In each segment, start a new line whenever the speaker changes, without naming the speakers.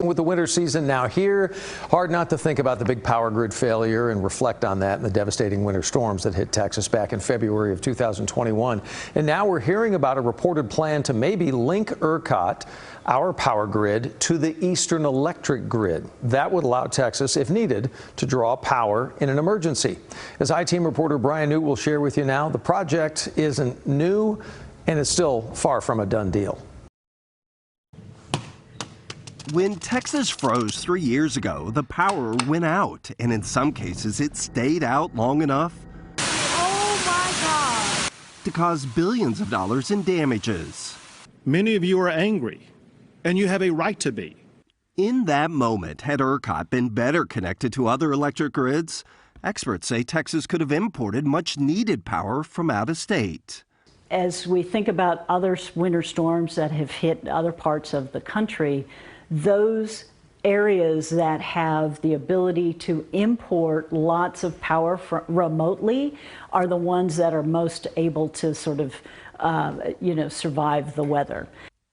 With the winter season now here, hard not to think about the big power grid failure and reflect on that and the devastating winter storms that hit Texas back in February of 2021. And now we're hearing about a reported plan to maybe link ERCOT, our power grid, to the Eastern Electric Grid. That would allow Texas, if needed, to draw power in an emergency. As I-Team reporter Brian Newt will share with you now, the project isn't new and it's still far from a done deal.
When Texas froze 3 years ago, the power went out, and in some cases it stayed out long enough to cause billions of dollars in damages.
Many of you are angry, and you have a right to be.
In that moment, had ERCOT been better connected to other electric grids, experts say Texas could have imported much needed power from out of state.
As we think about other winter storms that have hit other parts of the country, those areas that have the ability to import lots of power remotely are the ones that are most able to sort of, survive the weather.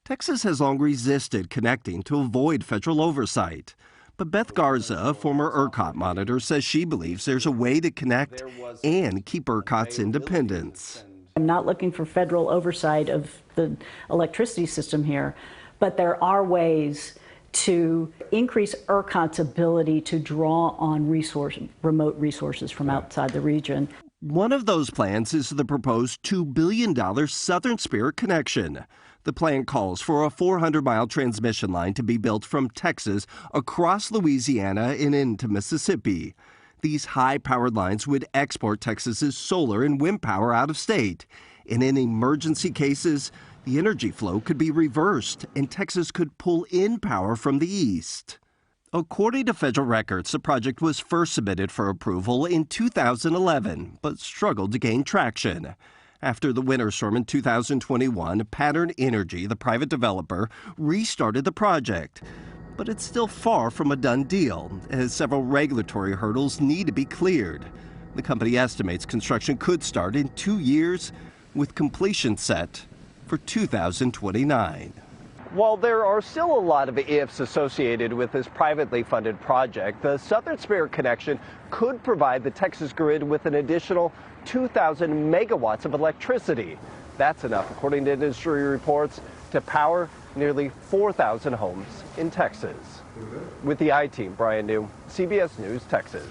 Texas has long resisted connecting to avoid federal oversight. But Beth Garza, a former ERCOT monitor, says she believes there's a way to connect and keep ERCOT's independence.
I'm not looking for federal oversight of the electricity system here, but there are ways to increase ERCOT's ability to draw on remote resources from outside the region.
One of those plans is the proposed $2 billion Southern Spirit Connection. The plan calls for a 400-mile transmission line to be built from Texas across Louisiana and into Mississippi. These high-powered lines would export Texas's solar and wind power out of state. And in emergency cases, the energy flow could be reversed and Texas could pull in power from the east. According to federal records, the project was first submitted for approval in 2011, but struggled to gain traction. After the winter storm in 2021, Pattern Energy, the private developer, restarted the project. But it's still far from a done deal, as several regulatory hurdles need to be cleared. The company estimates construction could start in 2 years, with completion set for 2029.
While there are still a lot of ifs associated with this privately funded project, the Southern Spirit Connection could provide the Texas grid with an additional 2,000 megawatts of electricity. That's enough, according to industry reports, to power nearly 4,000 homes in Texas. With the I-Team, Brian Newt, CBS News, Texas.